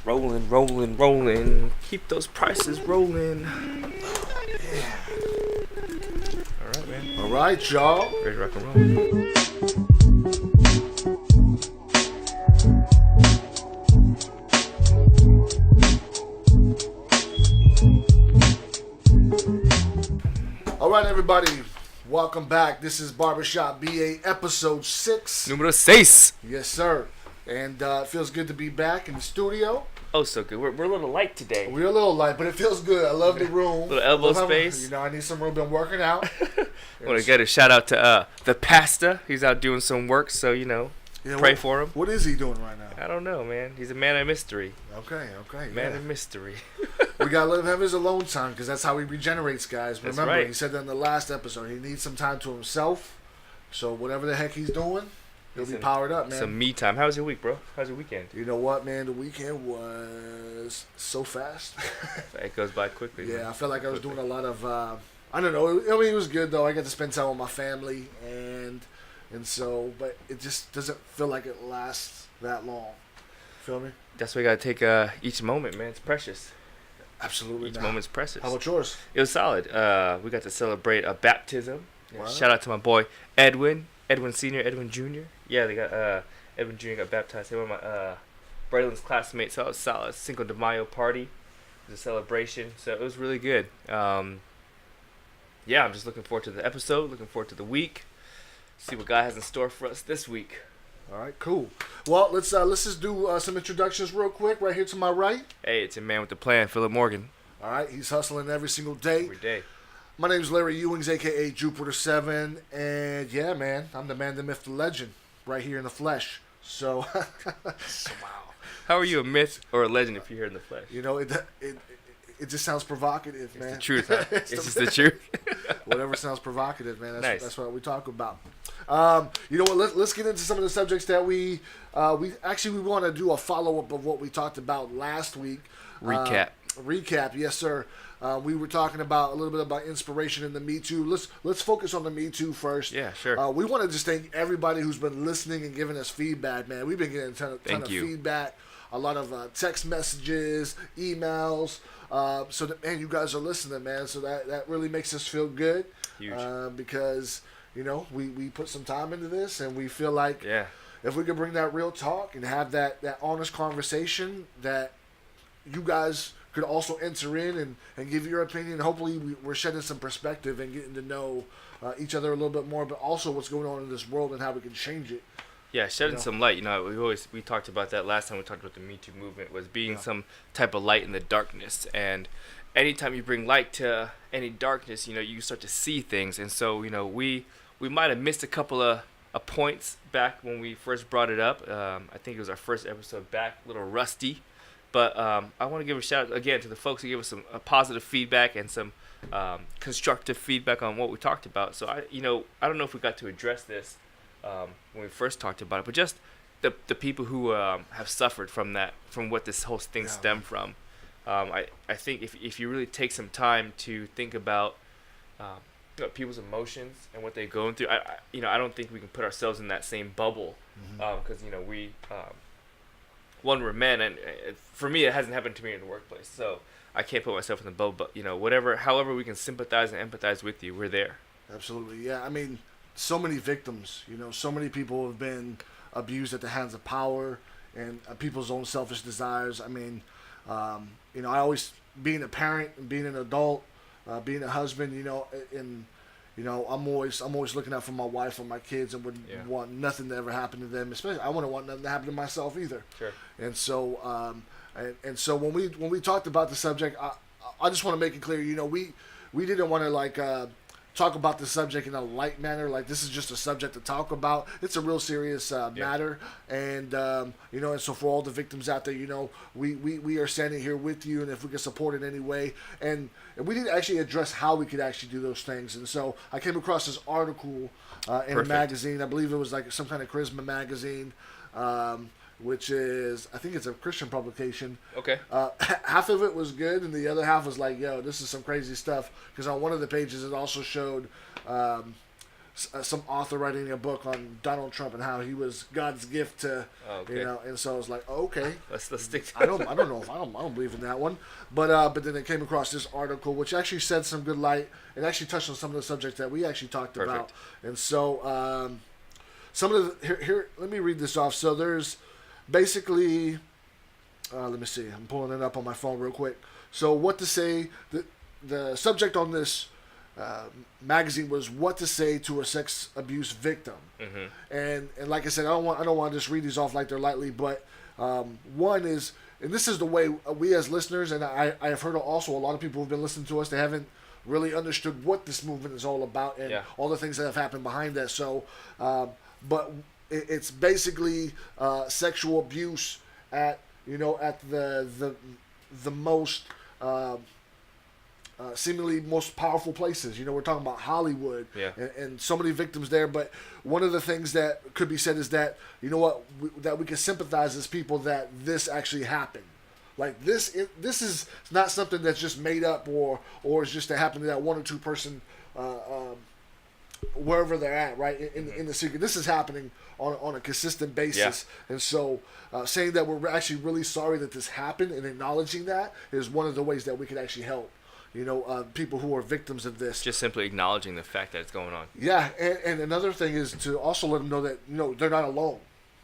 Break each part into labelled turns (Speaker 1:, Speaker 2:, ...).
Speaker 1: Rolling, rolling, rolling. Keep those prices rolling. Yeah. All right, man.
Speaker 2: All right, y'all.
Speaker 1: Ready to rock and roll.
Speaker 2: All right, everybody. Welcome back. This is Barbershop BA episode 6.
Speaker 1: Número 6.
Speaker 2: Yes, sir. And it feels good to be back in the studio.
Speaker 1: Oh, so good. We're a little light today.
Speaker 2: We're a little light, but it feels good. I love the room.
Speaker 1: Little elbow space.
Speaker 2: I need some room. Been working out.
Speaker 1: I want to get a shout out to the Pasta. He's out doing some work, so pray for him.
Speaker 2: What is he doing right now?
Speaker 1: I don't know, man. He's a man of mystery.
Speaker 2: Okay.
Speaker 1: Man of mystery.
Speaker 2: We gotta let him have his alone time because that's how he regenerates, guys.
Speaker 1: That's
Speaker 2: Remember,
Speaker 1: right.
Speaker 2: He said that in the last episode. He needs some time to himself. So whatever the heck he's doing, he'll be powered up, man.
Speaker 1: Some me time. How was your week, bro? How's your weekend?
Speaker 2: You know what, man? The weekend was so fast.
Speaker 1: It goes by quickly.
Speaker 2: Yeah,
Speaker 1: man.
Speaker 2: I felt like I was doing a lot of. I don't know. I mean, it was good though. I got to spend time with my family, and so, but it just doesn't feel like it lasts that long. Feel me?
Speaker 1: That's why you gotta take each moment, man. It's precious.
Speaker 2: Absolutely.
Speaker 1: Each moment's precious.
Speaker 2: How about yours?
Speaker 1: It was solid. We got to celebrate a baptism.
Speaker 2: Wow.
Speaker 1: Shout out to my boy Edwin Senior, Edwin Junior. Yeah, they got Edwin Junior got baptized. They were my Braylon's classmates. So it was solid. Cinco de Mayo party. It was a celebration. So it was really good. Yeah, I'm just looking forward to the episode. Looking forward to the week. See what God has in store for us this week.
Speaker 2: All right, cool. Well, let's just do some introductions real quick. Right here to my right.
Speaker 1: Hey, it's your man with the plan, Philip Morgan.
Speaker 2: All right, he's hustling every single day.
Speaker 1: Every day.
Speaker 2: My name's Larry Ewings, a.k.a. Jupiter 7. And, yeah, man, I'm the man, the myth, the legend, right here in the flesh. So, wow.
Speaker 1: How are you, a myth or a legend if you're here in the flesh?
Speaker 2: You know, it just sounds provocative, man.
Speaker 1: It's the truth, huh? It's just the truth.
Speaker 2: Whatever sounds provocative, man.
Speaker 1: That's
Speaker 2: what we talk about. You know what? Let's get into some of the subjects that we want to do a follow-up of what we talked about last week. Recap, yes, sir. We were talking about a little bit about inspiration in the Me Too. Let's focus on the Me Too first.
Speaker 1: Yeah, sure.
Speaker 2: We want to just thank everybody who's been listening and giving us feedback, man. We've been getting a ton of feedback, a lot of text messages, emails. So that, man, you guys are listening, man. So that really makes us feel good.
Speaker 1: Huge.
Speaker 2: Because we put some time into this, and we feel like if we could bring that real talk and have that honest conversation, that you guys could also enter in and give your opinion. Hopefully we're shedding some perspective and getting to know each other a little bit more, but also what's going on in this world and how we can change it.
Speaker 1: Yeah, shedding some light. We talked about that last time we talked about the Me Too movement, was being some type of light in the darkness. And anytime you bring light to any darkness, you start to see things. And so, we might have missed a couple of points back when we first brought it up. I think it was our first episode back, a little rusty. But I want to give a shout out again to the folks who gave us some positive feedback and some constructive feedback on what we talked about. So I don't know if we got to address this when we first talked about it, but just the people who have suffered from what this whole thing stemmed from. I think if you really take some time to think about people's emotions and what they're going through, I don't think we can put ourselves in that same bubble because we. One, we're men, and for me, it hasn't happened to me in the workplace, so I can't put myself in the boat. But however we can sympathize and empathize with you, we're there.
Speaker 2: Absolutely, yeah. I mean, so many victims. So many people have been abused at the hands of power and people's own selfish desires. I mean, I always, being a parent and being an adult, being a husband, I'm always looking out for my wife and my kids, and would want nothing to ever happen to them. Especially, I wouldn't want nothing to happen to myself either.
Speaker 1: Sure.
Speaker 2: And so, so when we talked about the subject, I just want to make it clear. We didn't want to talk about the subject in a light manner. Like, this is just a subject to talk about. It's a real serious matter, and and so for all the victims out there, we are standing here with you, and if we can support in any way, and we didn't actually address how we could actually do those things. And so I came across this article in a magazine. I believe it was like some kind of Charisma magazine, which is, I think it's a Christian publication.
Speaker 1: Okay.
Speaker 2: Half of it was good, and the other half was like, yo, this is some crazy stuff. Because on one of the pages, it also showed some author writing a book on Donald Trump and how he was God's gift to,
Speaker 1: Okay.
Speaker 2: you know, and so I was like, oh, okay.
Speaker 1: Let's stick to
Speaker 2: I don't know if I don't believe in that one, but then I came across this article which actually shed some good light and actually touched on some of the subjects that we actually talked about, and so some of the here let me read this off. So there's basically, let me see, I'm pulling it up on my phone real quick. So what to say, the subject on this magazine was what to say to a sex abuse victim, and like I said, I don't want to just read these off like they're lightly, but one is, and this is the way we as listeners, and I have heard also a lot of people who've been listening to us, they haven't really understood what this movement is all about and all the things that have happened behind that. So, but it's basically sexual abuse at the most seemingly most powerful places. You know, we're talking about Hollywood and so many victims there. But one of the things that could be said is that, you know what, that we can sympathize as people that this actually happened. Like this is not something that's just made up or is just to happen to that one or two person wherever they're at, right, in the secret. This is happening on a consistent basis, and so saying that we're actually really sorry that this happened and acknowledging that is one of the ways that we can actually help, you know, people who are victims of this.
Speaker 1: Just simply acknowledging the fact that it's going on.
Speaker 2: Yeah, and another thing is to also let them know that, you know, they're not alone.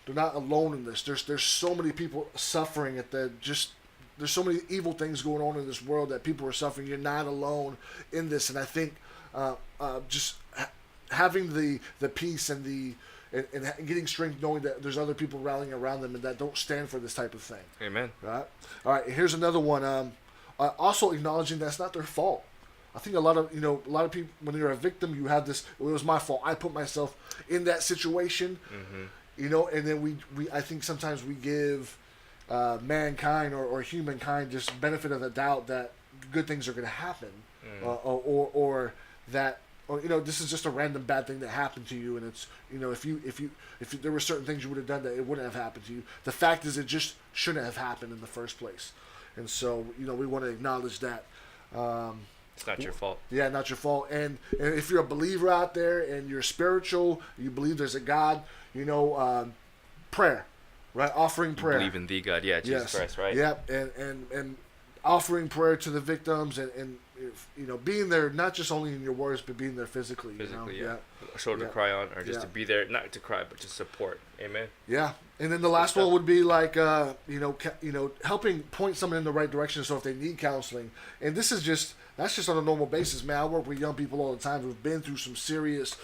Speaker 2: They're not alone in this. There's so many people suffering at the just. There's so many evil things going on in this world that people are suffering. You're not alone in this, and I think just having the peace and and getting strength, knowing that there's other people rallying around them and that don't stand for this type of thing.
Speaker 1: Amen.
Speaker 2: Right. All right. Here's another one. Also acknowledging that's not their fault. I think a lot of people, when you're a victim, you have this. Well, it was my fault. I put myself in that situation. You know, and then we I think sometimes we give mankind or humankind just benefit of the doubt that good things are going to happen, or that, or, you know, this is just a random bad thing that happened to you, and it's, you know, if there were certain things you would have done that it wouldn't have happened to you. The fact is, it just shouldn't have happened in the first place, and so, you know, we want to acknowledge that.
Speaker 1: It's not your fault.
Speaker 2: Yeah, not your fault. And if you're a believer out there and you're spiritual, you believe there's a God, you know, prayer. Right, offering prayer.
Speaker 1: Believe in the God, Jesus Christ, right?
Speaker 2: Yep, and offering prayer to the victims and you know, being there not just only in your words but being there physically.
Speaker 1: Physically,
Speaker 2: you know?
Speaker 1: A shoulder to cry on, or just to be there, not to cry but to support. Amen. Yeah,
Speaker 2: and then the last one would be like you know, helping point someone in the right direction. So if they need counseling, and that's just on a normal basis, man. I work with young people all the time who've been through some serious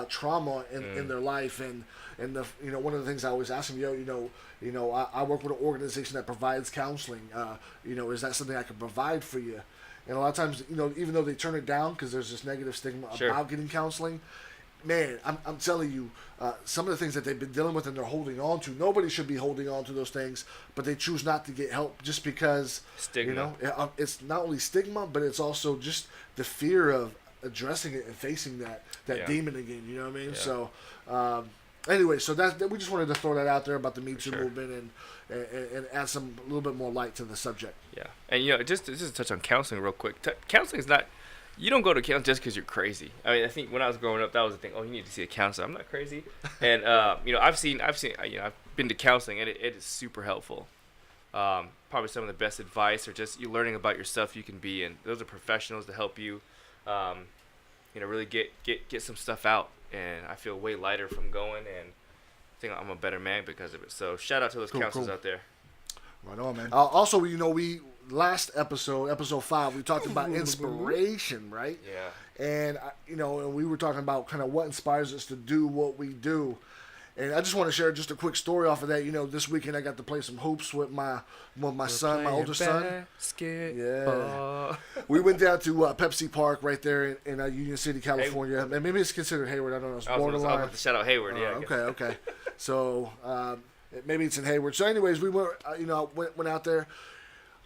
Speaker 2: trauma in their life, and the, you know, one of the things I always ask them, you know, I work with an organization that provides counseling. You know, is that something I can provide for you? And a lot of times, you know, even though they turn it down because there's this negative stigma about getting counseling, man, I'm telling you, some of the things that they've been dealing with and they're holding on to, nobody should be holding on to those things, but they choose not to get help just because,
Speaker 1: stigma.
Speaker 2: You know, it's not only stigma, but it's also just the fear of addressing it and facing that demon again, you know what I mean? Yeah. So, anyway, so we just wanted to throw that out there about the Me Too movement and add a little bit more light to the subject. Yeah,
Speaker 1: and you know, just to touch on counseling real quick. Counseling is not. You don't go to counseling just because you're crazy. I mean, I think when I was growing up, that was the thing. Oh, you need to see a counselor. I'm not crazy, and you know, I've been to counseling, and it is super helpful. Probably some of the best advice, or just you learning about yourself you can be, and those are professionals to help you, you know, really get some stuff out. And I feel way lighter from going, and I think I'm a better man because of it. So shout out to those counselors out there.
Speaker 2: Right on, man. Also, you know, we last episode 5, we talked about inspiration, right?
Speaker 1: Yeah.
Speaker 2: And you know, and we were talking about kind of what inspires us to do what we do. And I just want to share just a quick story off of that. You know, this weekend I got to play some hoops with my son, my older son. Yeah. We went down to Pepsi Park right there in Union City, California. And maybe it's considered Hayward. I don't know. It's borderline.
Speaker 1: I was about to shout out Hayward.
Speaker 2: Okay. So maybe it's in Hayward. So anyways, we went, you know, went out there.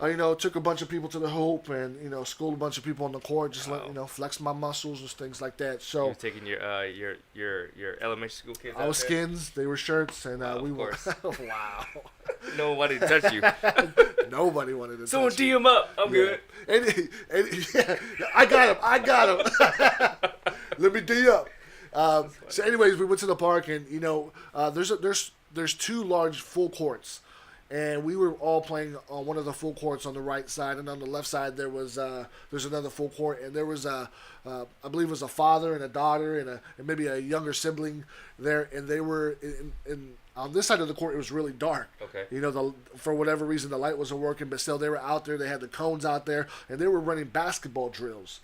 Speaker 2: You know, took a bunch of people to the hoop and, you know, schooled a bunch of people on the court, just let, you know, flex my muscles and things like that. So
Speaker 1: you're taking your elementary school kids.
Speaker 2: I was skins, they were shirts, and we were.
Speaker 1: Wow. Nobody touched you.
Speaker 2: Nobody wanted to.
Speaker 1: Someone
Speaker 2: touch
Speaker 1: D him up. I'm good.
Speaker 2: And yeah, I got him. Let me D up. So, anyways, we went to the park, and there's two large full courts, and we were all playing on one of the full courts on the right side, and on the left side there's another full court, and there was I believe it was a father and a daughter and maybe a younger sibling there, and they were in on this side of the court. It was really dark.
Speaker 1: Okay.
Speaker 2: For whatever reason the light wasn't working, but still they were out there. They had the cones out there, and they were running basketball drills.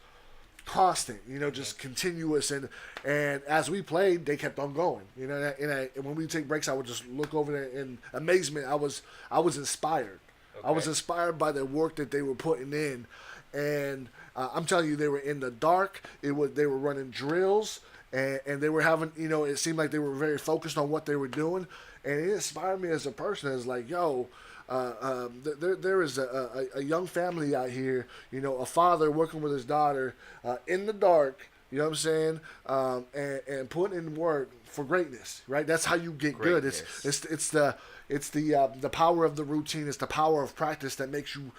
Speaker 2: Constant, just continuous, and as we played, they kept on going. And when we take breaks, I would just look over there in amazement. I was inspired. Okay. I was inspired by the work that they were putting in, and I'm telling you, they were in the dark. They were running drills, and they were having, it seemed like they were very focused on what they were doing, and it inspired me as a person. It's like, yo. There is a young family out here, a father working with his daughter in the dark, you know what I'm saying, and putting in work for greatness, right? That's how you get good. It's the power of the routine. It's the power of practice that makes you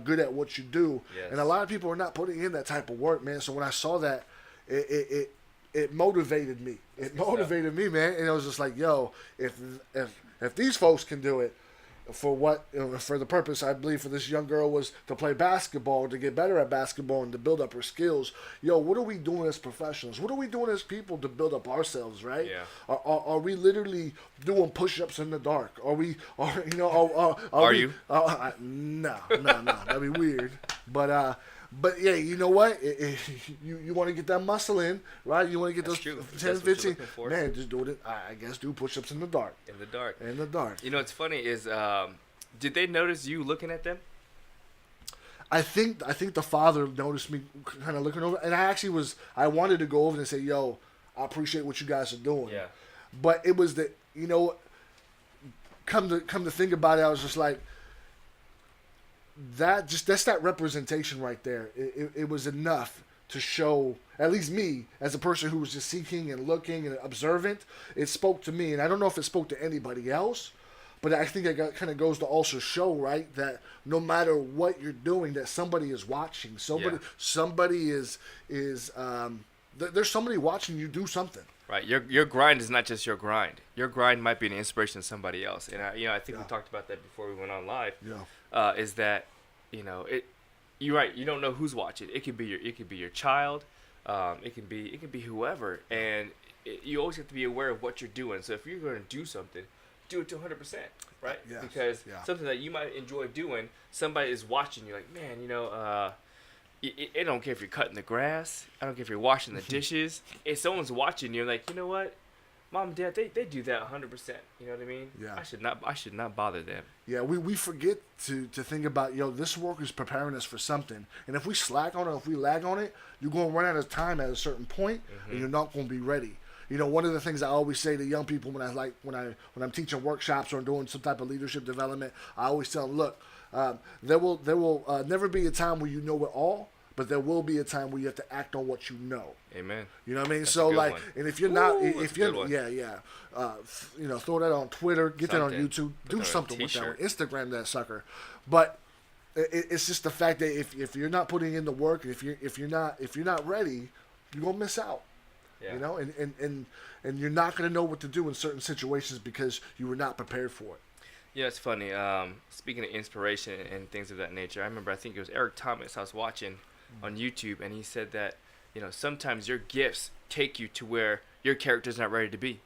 Speaker 2: good at what you do. Yes. And a lot of people are not putting in that type of work, man. So when I saw that, it motivated me. It motivated me, man. And it was just like, yo, if these folks can do it, for the purpose, I believe, for this young girl was to play basketball, to get better at basketball, and to build up her skills. Yo, what are we doing as professionals? What are we doing as people to build up ourselves, right?
Speaker 1: Yeah.
Speaker 2: Are we literally doing push-ups in the dark? Are you? No, that'd be weird. But yeah, you know what? You want to get that muscle in, right? You want to get those 10, 15. Man, just do it. I guess do push-ups in the dark.
Speaker 1: In the dark.
Speaker 2: In the dark.
Speaker 1: What's funny is, did they notice you looking at them?
Speaker 2: I think the father noticed me kind of looking over, and I wanted to go over and say, yo, I appreciate what you guys are doing.
Speaker 1: Yeah.
Speaker 2: But it was come to think about it, I was just like, that's that representation right there. It was enough to show, at least me, as a person who was just seeking and looking and observant. It spoke to me, and I don't know if it spoke to anybody else, but I think it kind of goes to also show, right, that no matter what you're doing, that somebody is watching. Somebody is there's somebody watching you do something. Right.
Speaker 1: Your grind is not just your grind. Your grind might be an inspiration to somebody else. And I think we talked about that before we went on live.
Speaker 2: Yeah.
Speaker 1: Is that you're right. You don't know who's watching. It could be your child. It can be whoever. And you always have to be aware of what you're doing. So if you're going to do something, do it to 100%. Right.
Speaker 2: Yes.
Speaker 1: Because something that you might enjoy doing, somebody is watching you. Like, man, I don't care if you're cutting the grass. I don't care if you're washing the dishes. If someone's watching you, like, you know what? Mom and Dad, they do that 100%. You know what I mean?
Speaker 2: Yeah.
Speaker 1: I should not bother them.
Speaker 2: Yeah, we forget to think about, this work is preparing us for something. And if we slack on it, if we lag on it, you're going to run out of time at a certain point, and you're not going to be ready. One of the things I always say to young people when I'm teaching workshops or doing some type of leadership development, I always tell them, look, there will never be a time where you know it all, but there will be a time where you have to act on what you know.
Speaker 1: Amen.
Speaker 2: You know what I mean?
Speaker 1: That's
Speaker 2: so like,
Speaker 1: one.
Speaker 2: and if you're throw that on Twitter, get that on YouTube, do something with that one, Instagram that sucker. But it's just the fact that if you're not putting in the work, if you're not ready, you're gonna miss out. Yeah. And you're not gonna know what to do in certain situations because you were not prepared for it.
Speaker 1: Yeah, it's funny. Speaking of inspiration and things of that nature, I remember I think it was Eric Thomas I was watching on YouTube, and he said that sometimes your gifts take you to where your character's not ready to be.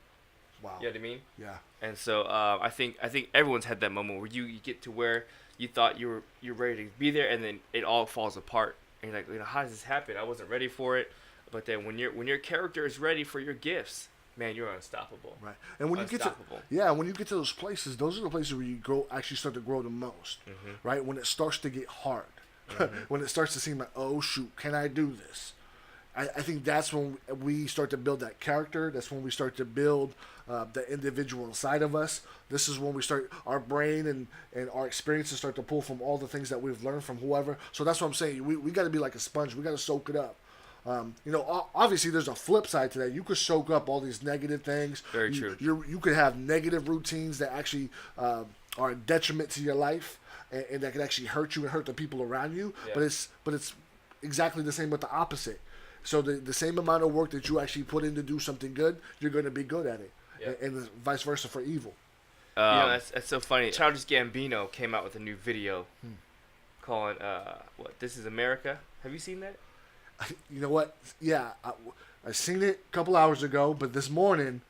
Speaker 2: Wow.
Speaker 1: You know what I mean?
Speaker 2: Yeah.
Speaker 1: And so I think everyone's had that moment where you get to where you thought you're ready to be there, and then it all falls apart, and you're like, how does this happen? I wasn't ready for it. But then when your character is ready for your gifts, man, you're unstoppable.
Speaker 2: Right. And when you get to those places, those are the places where you actually start to grow the most. Mm-hmm. Right? When it starts to get hard. Mm-hmm. When it starts to seem like, oh shoot, can I do this? I think that's when we start to build that character. That's when we start to build the individual inside of us. This is when we start, our brain and our experiences start to pull from all the things that we've learned from whoever. So that's what I'm saying. We got to be like a sponge. We got to soak it up. Obviously there's a flip side to that. You could soak up all these negative things.
Speaker 1: Very true.
Speaker 2: You could have negative routines that actually are a detriment to your life and that could actually hurt you and hurt the people around you. Yeah. But it's exactly the same with the opposite. So the same amount of work that you actually put in to do something good, you're going to be good at it,
Speaker 1: Yeah.
Speaker 2: and vice versa for evil.
Speaker 1: That's so funny. Childish Gambino came out with a new video calling what This Is America. Have you seen that?
Speaker 2: You know what? Yeah, I seen it a couple hours ago, but this morning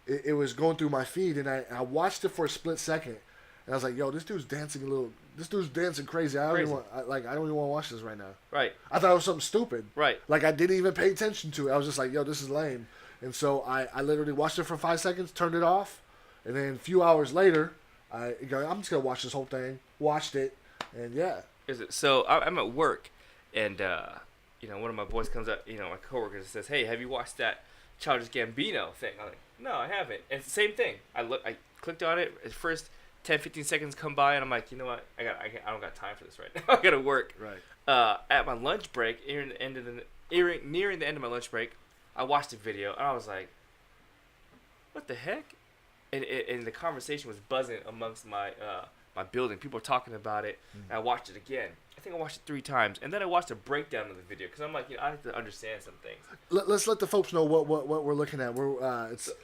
Speaker 2: it was going through my feed, and I watched it for a split second, and I was like, "Yo, this dude's dancing a little. This dude's dancing crazy. I don't even want to watch this right now."
Speaker 1: Right.
Speaker 2: I thought it was something stupid.
Speaker 1: Right.
Speaker 2: Like I didn't even pay attention to it. I was just like, "Yo, this is lame," and so I literally watched it for 5 seconds, turned it off, and then a few hours later, I'm just gonna watch this whole thing. Watched it, and yeah.
Speaker 1: Is it so? I'm at work, and one of my boys comes up, my coworker says, "Hey, have you watched that Childish Gambino thing?" I'm like, "No, I haven't." And it's the same thing. I clicked on it. At first 10, 15 seconds come by, and I'm like, you know what? I don't got time for this right now. I gotta work.
Speaker 2: Right.
Speaker 1: At my lunch break, nearing the end of my lunch break, I watched the video, and I was like, what the heck? And the conversation was buzzing amongst my building. People were talking about it. And I watched it again. I think I watched it 3 times, and then I watched a breakdown of the video because I'm like, I have to understand some things.
Speaker 2: Let's let the folks know what we're looking at.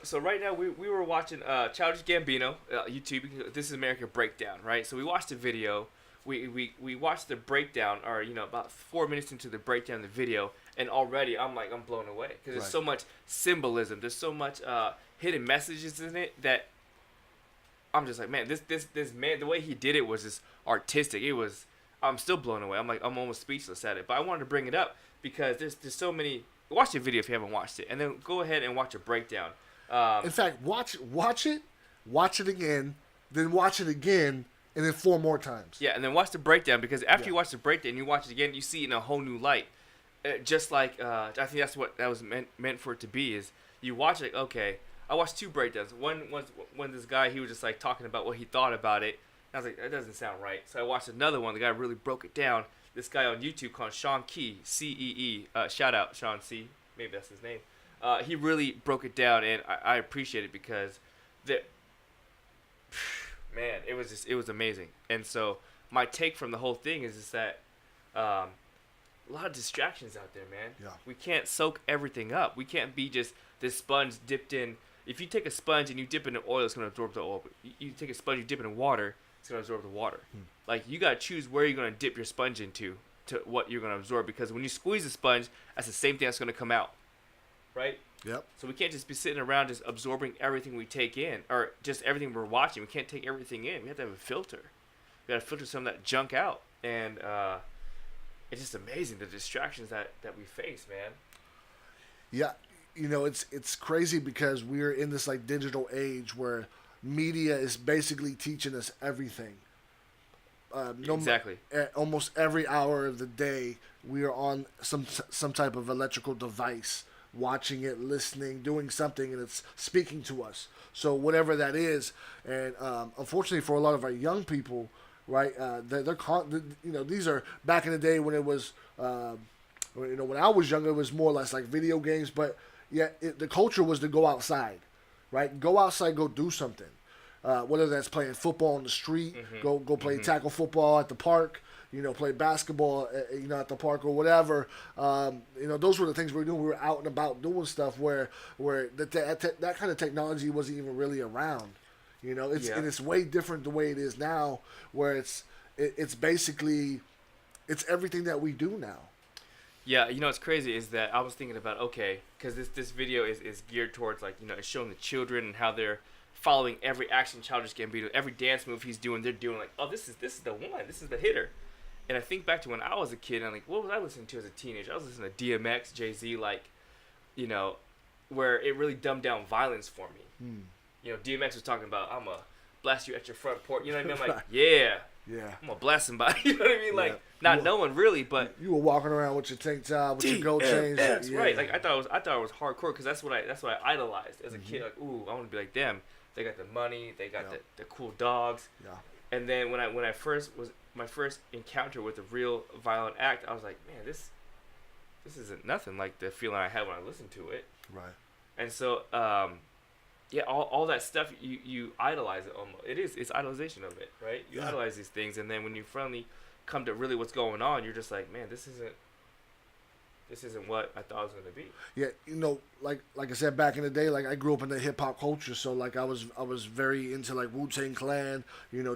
Speaker 1: So right now we were watching Childish Gambino YouTube. This is America breakdown, right? So we watched the video. We watched the breakdown, or about 4 minutes into the breakdown of the video, and already I'm blown away because there's so much symbolism. There's so much hidden messages in it that I'm just like, man, this man, the way he did it was just artistic. I'm still blown away. I'm almost speechless at it. But I wanted to bring it up because there's so many. Watch the video if you haven't watched it, and then go ahead and watch a breakdown.
Speaker 2: In fact, watch it again, then watch it again, and then 4 more times.
Speaker 1: Yeah, and then watch the breakdown because after you watch the breakdown, you watch it again, you see it in a whole new light. Just like I think that's what that was meant for it to be. Is you watch it, okay. I watched 2 breakdowns. One was when this guy, he was just like talking about what he thought about it. I was like, that doesn't sound right. So I watched another one. The guy really broke it down. This guy on YouTube called Sean Key, C-E-E. Shout out, Sean C. Maybe that's his name. He really broke it down, and I appreciate it because, man, it was amazing. And so my take from the whole thing is that a lot of distractions out there, man.
Speaker 2: Yeah.
Speaker 1: We can't soak everything up. We can't be just this sponge dipped in. If you take a sponge and you dip it in oil, it's going to absorb the oil. You take a sponge, you dip it in water, it's going to absorb the water. Like, you got to choose where you're going to dip your sponge into to what you're going to absorb. Because when you squeeze the sponge, that's the same thing that's going to come out. Right?
Speaker 2: Yep.
Speaker 1: So we can't just be sitting around just absorbing everything we take in. Or just everything we're watching. We can't take everything in. We have to have a filter. We got to filter some of that junk out. And it's just amazing, the distractions that we face, man.
Speaker 2: Yeah. It's crazy because we're in this like digital age where media is basically teaching us everything.
Speaker 1: Exactly.
Speaker 2: Almost every hour of the day, we are on some type of electrical device, watching it, listening, doing something, and it's speaking to us. So whatever that is, and unfortunately for a lot of our young people, right? These are back in the day when it was, when I was younger, it was more or less like video games, but. Yeah, the culture was to go outside, right? Go outside, go do something. Whether that's playing football on the street, go play tackle football at the park, play basketball, at the park or whatever. Those were the things we were doing. We were out and about doing stuff where that kind of technology wasn't even really around. And it's way different the way it is now, where it's basically it's everything that we do now.
Speaker 1: Yeah, what's crazy is that I was thinking about, okay, because this video is geared towards, like, it's showing the children and how they're following every action Childish Gambino, every dance move he's doing, they're doing, like, oh, this is the one, this is the hitter. And I think back to when I was a kid, and I'm like, what was I listening to as a teenager? I was listening to DMX, Jay-Z, like, where it really dumbed down violence for me. DMX was talking about, I'm going to blast you at your front porch, you know what I mean? I'm like, yeah.
Speaker 2: Yeah,
Speaker 1: I'm gonna blast somebody. You know what I mean? Like, not knowing really, but
Speaker 2: you were walking around with your tank top, with your gold chains.
Speaker 1: That's right. Like I thought it was hardcore because that's what I idolized as a kid. Like, ooh, I want to be like them. They got the money. They got the cool dogs.
Speaker 2: Yeah.
Speaker 1: And then when I first was my first encounter with a real violent act, I was like, man, this isn't nothing like the feeling I had when I listened to it.
Speaker 2: Right.
Speaker 1: And so, all that stuff you idolize it almost. It's idolization of it, right? You idolize these things, and then when you finally come to really what's going on, you're just like, man, this this isn't what I thought it was gonna be.
Speaker 2: Yeah, like I said back in the day, like I grew up in the hip hop culture, so like I was very into like Wu-Tang Clan,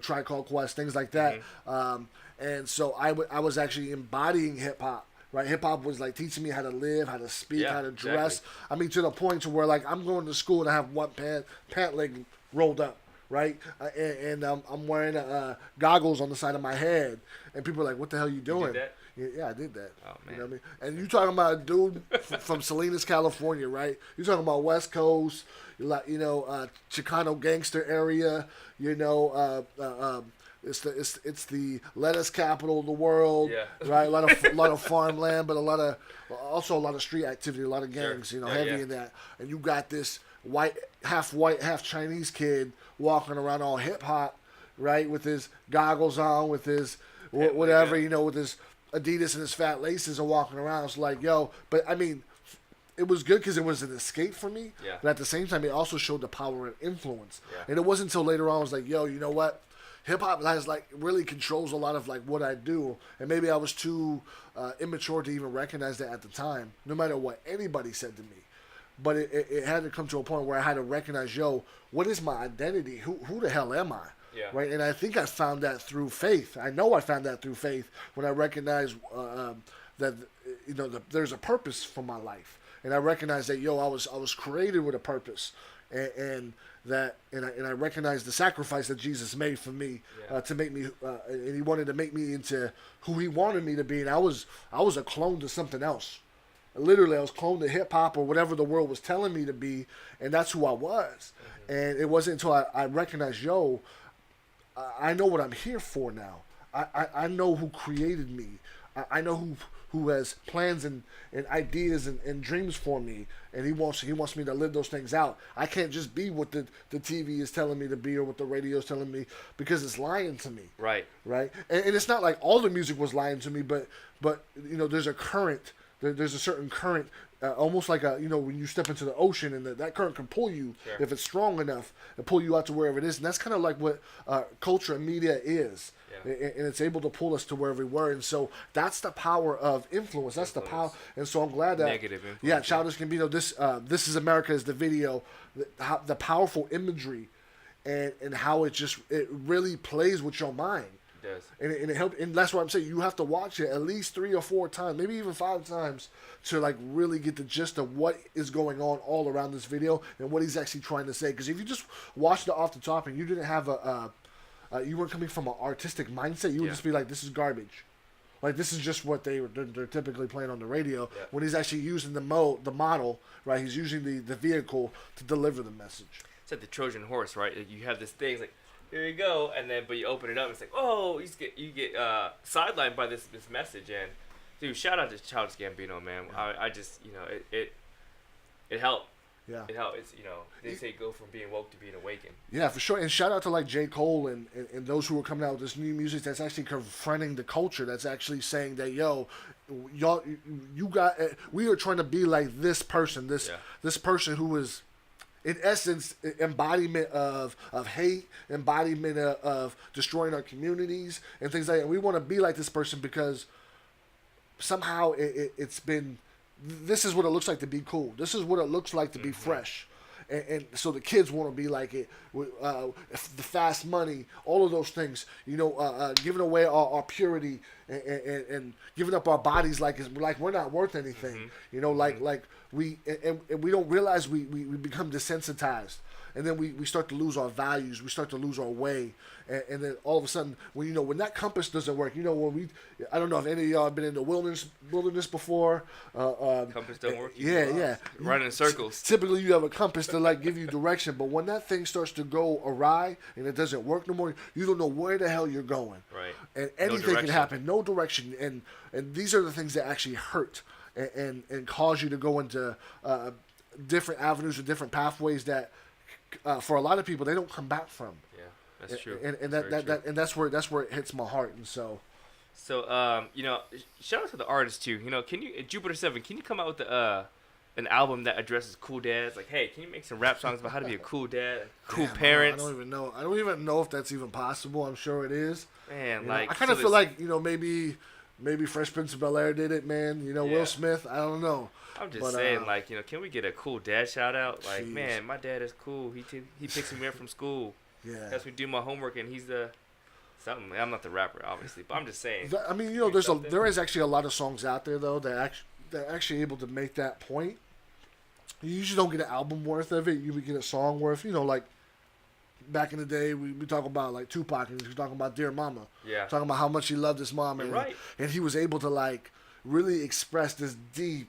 Speaker 2: Tribe Called Quest, things like that. And so I was actually embodying hip hop. Right, hip hop was like teaching me how to live, how to speak, how to dress.
Speaker 1: Exactly.
Speaker 2: I mean, to the point to where like I'm going to school and I have one pant leg rolled up, right, and I'm wearing goggles on the side of my head, and people are like, "What the hell are you doing?"
Speaker 1: You did that?
Speaker 2: Yeah, I did that.
Speaker 1: Oh man.
Speaker 2: You know what I mean? And you talking about a dude from Salinas, California, right? You talking about West Coast, Chicano gangster area, It's the lettuce capital of the world, right? A lot of farmland, but also a lot of street activity, a lot of gangs, heavy in that. And you got this white, half Chinese kid walking around all hip hop, right, with his goggles on, with his whatever, with his Adidas and his fat laces, and walking around. It's like, yo, but I mean, it was good because it was an escape for me.
Speaker 1: Yeah.
Speaker 2: But at the same time, it also showed the power and influence.
Speaker 1: Yeah.
Speaker 2: And it wasn't until later on I was like, yo, you know what? Hip hop has like really controls a lot of like what I do, and maybe I was too immature to even recognize that at the time. No matter what anybody said to me, but it had to come to a point where I had to recognize, yo, what is my identity? Who the hell am I?
Speaker 1: Yeah.
Speaker 2: Right. And I think I found that through faith. I know I found that through faith when I recognized that there's a purpose for my life, and I recognized that I was created with a purpose, and I recognize the sacrifice that Jesus made for me to make me, and He wanted to make me into who He wanted me to be. And I was a clone to something else. Literally, I was cloned to hip hop or whatever the world was telling me to be, and that's who I was. Mm-hmm. And it wasn't until I recognized, I know what I'm here for now. I know who created me. I know who has plans and ideas and dreams for me, and he wants me to live those things out. I can't just be what the TV is telling me to be or what the radio is telling me, because it's lying to me.
Speaker 1: Right.
Speaker 2: And it's not like all the music was lying to me, but there's a current. There's a certain current, almost like when you step into the ocean, and that current can pull you if it's strong enough, and pull you out to wherever it is. And that's kind of like what culture and media is. And it's able to pull us to wherever we were. And so that's the power of influence. That's the power. And so I'm glad that
Speaker 1: negative influence.
Speaker 2: Yeah, Childish Gambino. This is America is the video. The powerful imagery, and how it really plays with your mind.
Speaker 1: It does.
Speaker 2: And it helped. And that's what I'm saying. You have to watch it at least 3 or 4 times, maybe even 5 times, to like really get the gist of what is going on all around this video and what he's actually trying to say. Because if you just watched it off the top and you didn't have you weren't coming from an artistic mindset, you would just be like, this is garbage. Like, this is just what they're typically playing on the radio. Yeah. When he's actually using the model, right? He's using the vehicle to deliver the message.
Speaker 1: It's like the Trojan horse, right? Like, you have this thing, it's like, here you go, and then but you open it up, and it's like, oh, you get sidelined by this message. And dude, shout out to Childish Gambino, man. Yeah. I just it helped.
Speaker 2: Yeah.
Speaker 1: It helped. It's they say go from being woke to being awakened.
Speaker 2: Yeah, for sure. And shout out to like J. Cole and those who are coming out with this new music that's actually confronting the culture. That's actually saying that we are trying to be like this person, this person who is, in essence, embodiment of hate, embodiment of destroying our communities and things like that. We want to be like this person because somehow it's been. This is what it looks like to be cool. This is what it looks like to be fresh. And so the kids want to be like it. The fast money, all of those things, giving away our purity and giving up our bodies like we're not worth anything. Like we don't realize we become desensitized. And then we start to lose our values. We start to lose our way. And then all of a sudden, when that compass doesn't work, I don't know if any of y'all have been in the wilderness before.
Speaker 1: Compass don't work.
Speaker 2: Yeah.
Speaker 1: Running in circles.
Speaker 2: Typically, you have a compass to like give you direction. But when that thing starts to go awry and it doesn't work no more, you don't know where the hell you're going.
Speaker 1: Right.
Speaker 2: And anything can happen. No direction. And these are the things that actually hurt and cause you to go into different avenues or different pathways that. For a lot of people, they don't come back from.
Speaker 1: Yeah, that's true.
Speaker 2: And that's where it hits my heart. And so
Speaker 1: shout out to the artists too. Can you Jupiter 7? Can you come out with an album that addresses cool dads? Like, hey, can you make some rap songs about how to be a cool dad, cool parents?
Speaker 2: I don't even know if that's even possible. I'm sure it is.
Speaker 1: Man,
Speaker 2: I kind of feel like maybe Maybe Fresh Prince of Bel-Air did it, man. You know,
Speaker 1: Yeah.
Speaker 2: Will Smith. I don't know.
Speaker 1: I'm just
Speaker 2: But,
Speaker 1: saying, like, you know, can we get a cool dad shout out? Like,
Speaker 2: Jeez.
Speaker 1: man, my dad is cool. He picks me up from school.
Speaker 2: Yeah.
Speaker 1: Helps me do my homework, and he's the something. I'm not the rapper, obviously, but I'm just saying.
Speaker 2: I mean, you know, there is actually a lot of songs out there though that actually able to make that point. You usually don't get an album worth of it. You would get a song worth. You know, like back in the day, we talk about like Tupac, and he was talking about Dear Mama.
Speaker 1: Yeah.
Speaker 2: Talking about how much he loved his mom,
Speaker 1: You're
Speaker 2: and
Speaker 1: right.
Speaker 2: and he was able to like really express this deep,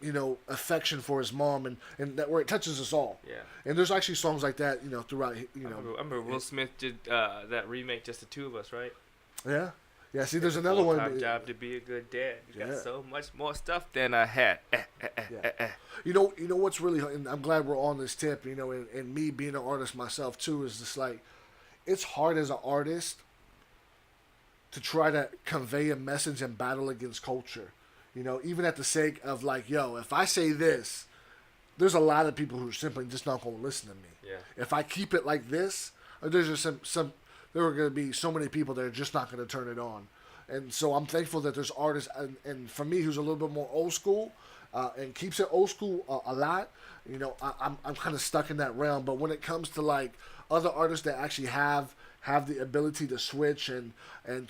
Speaker 2: you know, affection for his mom, and that where it touches us all.
Speaker 1: Yeah.
Speaker 2: And there's actually songs like that, you know, throughout. You
Speaker 1: I
Speaker 2: know.
Speaker 1: remember Will Smith did that remake, Just the Two of Us, right?
Speaker 2: Yeah. Yeah. See, there's
Speaker 1: It's a
Speaker 2: another one.
Speaker 1: full-time job to be a good dad. You
Speaker 2: Yeah.
Speaker 1: got so much more stuff than I had.
Speaker 2: You know what's really, and I'm glad we're on this tip. You know, and me being an artist myself too is just like, it's hard as an artist to try to convey a message and battle against culture. You know, even at the sake of like, yo, if I say this, there's a lot of people who are simply just not going to listen to me.
Speaker 1: Yeah.
Speaker 2: If I keep it like this, there's just some there are going to be so many people that are just not going to turn it on. And so I'm thankful that there's artists, and for me, who's a little bit more old school, and keeps it old school a lot, you know, I'm kind of stuck in that realm. But when it comes to like other artists that actually have the ability to switch and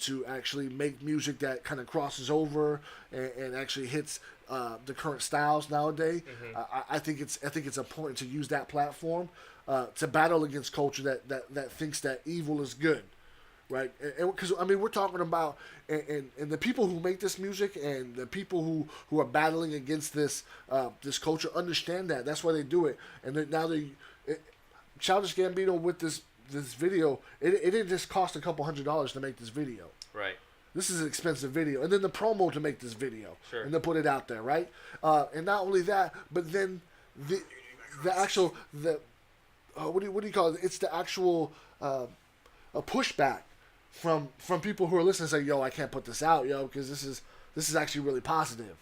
Speaker 2: to actually make music that kind of crosses over and actually hits the current styles nowadays, I think it's important to use that platform to battle against culture that thinks that evil is good. Right, because I mean we're talking about and the people who make this music and the people who are battling against this this culture understand that. That's why they do it. And now Childish Gambino with this video, it didn't just cost a couple $100s to make this video.
Speaker 1: Right.
Speaker 2: This is an expensive video, and then the promo to make this video,
Speaker 1: Sure.
Speaker 2: and to put it out there, right? And not only that, but then the actual what do you call it? It's the actual a pushback from people who are listening, say, yo, I can't put this out, yo, because this is actually really positive.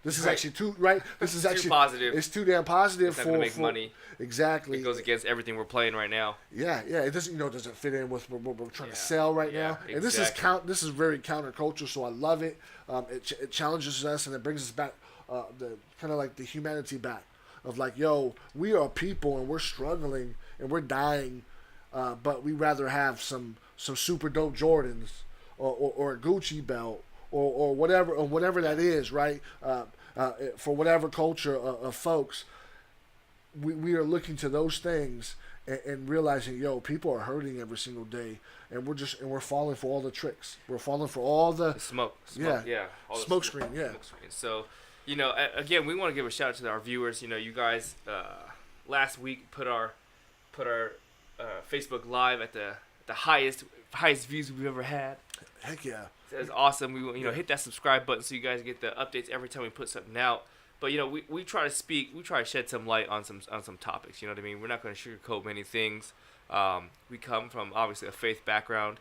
Speaker 2: This is
Speaker 1: Right.
Speaker 2: actually too right. This is
Speaker 1: Too
Speaker 2: actually
Speaker 1: positive.
Speaker 2: It's too damn positive
Speaker 1: It's not
Speaker 2: for
Speaker 1: gonna make money.
Speaker 2: Exactly.
Speaker 1: It goes against everything we're playing right now.
Speaker 2: Yeah. It doesn't doesn't fit in with what we're trying to
Speaker 1: Yeah.
Speaker 2: sell right
Speaker 1: Yeah,
Speaker 2: now. And this is
Speaker 1: exactly.
Speaker 2: this is very counterculture, so I love it. It challenges us and it brings us back the kind of like the humanity back of like, yo, we are people and we're struggling and we're dying, but we rather have some super dope Jordans or a Gucci belt or whatever that is, right? For whatever culture of folks, we are looking to those things and realizing, yo, people are hurting every single day, and we're falling for all the tricks. We're falling for all
Speaker 1: The smoke. Yeah. All the
Speaker 2: Smoke screen, yeah.
Speaker 1: Smoke screen. So, you know, again, we want to give a shout out to our viewers. You know, you guys last week put our Facebook Live at the highest views we've ever had.
Speaker 2: Heck yeah.
Speaker 1: That's awesome. We hit that subscribe button so you guys get the updates every time we put something out. But you know, we try to shed some light on some topics. You know what I mean? We're not going to sugarcoat many things. We come from obviously a faith background,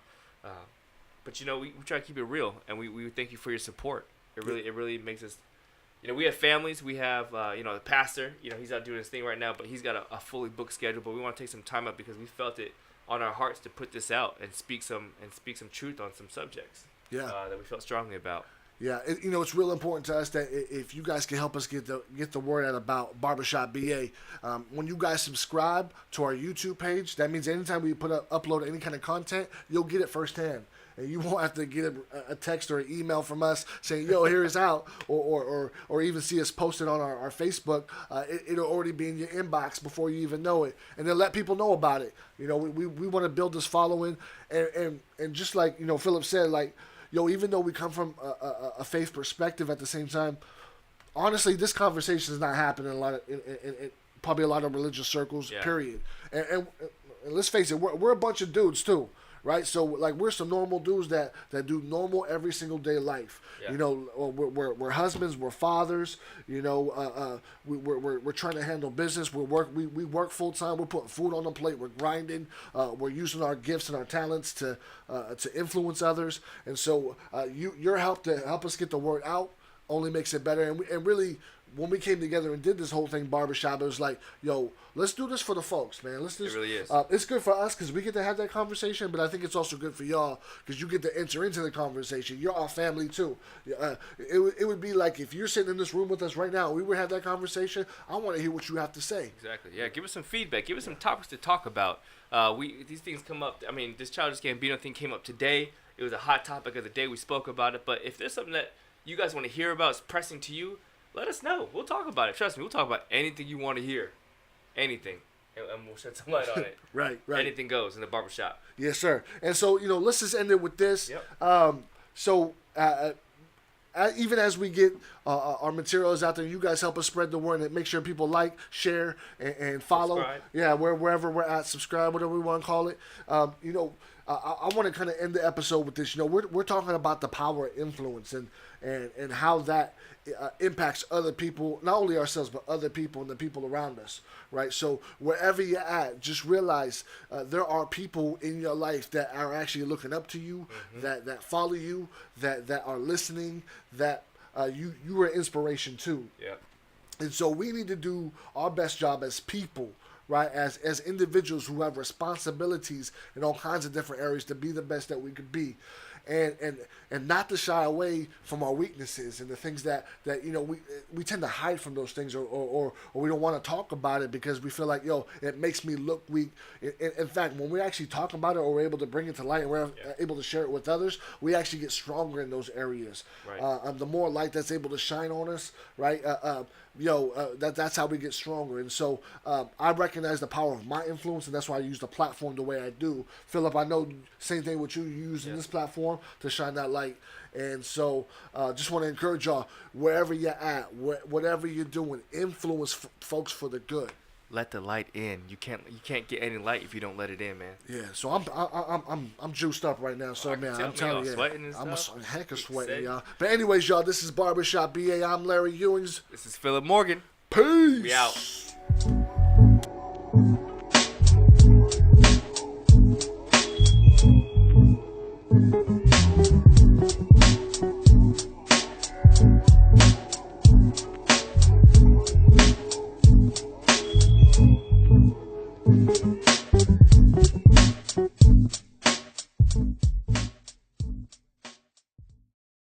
Speaker 1: but you know, we try to keep it real, and we thank you for your support. It really makes us. You know, we have families. We have the pastor. You know, he's out doing his thing right now, but he's got a fully booked schedule. But we want to take some time out because we felt it on our hearts to put this out and speak some truth on some subjects.
Speaker 2: Yeah.
Speaker 1: That we felt strongly about.
Speaker 2: Yeah, it's real important to us that if you guys can help us get the word out about Barbershop BA. When you guys subscribe to our YouTube page, that means anytime we upload any kind of content, you'll get it firsthand. And you won't have to get a text or an email from us saying, yo, here it's out, or even see us posted on our Facebook. It'll already be in your inbox before you even know it. And then let people know about it. You know, we want to build this following. And just like, you know, Philip said, like, yo, even though we come from a faith perspective at the same time, honestly, this conversation is not happening in probably a lot of religious circles,
Speaker 1: Yeah.
Speaker 2: period. And let's face it, we're a bunch of dudes too, right? So like we're some normal dudes that do normal every single day life.
Speaker 1: Yeah.
Speaker 2: You know, we're husbands, we're fathers. You know, we're trying to handle business. We work full time. We're putting food on the plate. We're grinding. We're using our gifts and our talents to influence others. And so your help to help us get the word out only makes it better. And really, when we came together and did this whole thing, Barbershop, it was like, yo, let's do this for the folks, man. Let's just,
Speaker 1: it really is.
Speaker 2: It's good for us because we get to have that conversation, but I think it's also good for y'all because you get to enter into the conversation. You're our family, too. It would be like if you're sitting in this room with us right now, we would have that conversation. I want to hear what you have to say.
Speaker 1: Exactly. Yeah, give us some feedback. Give us some topics to talk about. These things come up. I mean, this Childish Gambino thing came up today. It was a hot topic of the day. We spoke about it. But if there's something that you guys want to hear about, is pressing to you, let us know. We'll talk about it. Trust me, we'll talk about anything you want to hear. Anything. And we'll shed some light on it.
Speaker 2: Right.
Speaker 1: Anything goes in the barbershop.
Speaker 2: Yes, sir. And so, let's just end it with this.
Speaker 1: Yep.
Speaker 2: Even as we get our materials out there, you guys help us spread the word and make sure people like, share, and follow.
Speaker 1: Subscribe.
Speaker 2: Yeah, wherever we're at, subscribe, whatever we want to call it. I want to kind of end the episode with this. We're talking about the power of influence and how that impacts other people, not only ourselves, but other people and the people around us, right? So wherever you're at, just realize there are people in your life that are actually looking up to you, that follow you, that are listening, that you are inspiration to.
Speaker 1: Yeah.
Speaker 2: And so we need to do our best job as people, right? As individuals who have responsibilities in all kinds of different areas to be the best that we could be. And not to shy away from our weaknesses and the things that we tend to hide from those things or we don't want to talk about it because we feel like, it makes me look weak. In fact, when we actually talk about it or we're able to bring it to light and we're able to share it with others, we actually get stronger in those areas.
Speaker 1: Right.
Speaker 2: The more light that's able to shine on us, right? That's how we get stronger. And so I recognize the power of my influence, and that's why I use the platform the way I do. Philip, I know same thing with you using this platform to shine that light. And so just want to encourage y'all, wherever you're at, whatever you're doing, influence folks for the good.
Speaker 1: Let the light in. You can't get any light if you don't let it in, man.
Speaker 2: Yeah, so I'm juiced up right now, so man, I'm telling you, I'm a heck of sweating, y'all. But anyways, y'all, this is Barbershop BA. I'm Larry Ewings.
Speaker 1: This is Philip Morgan.
Speaker 2: Peace.
Speaker 1: We out.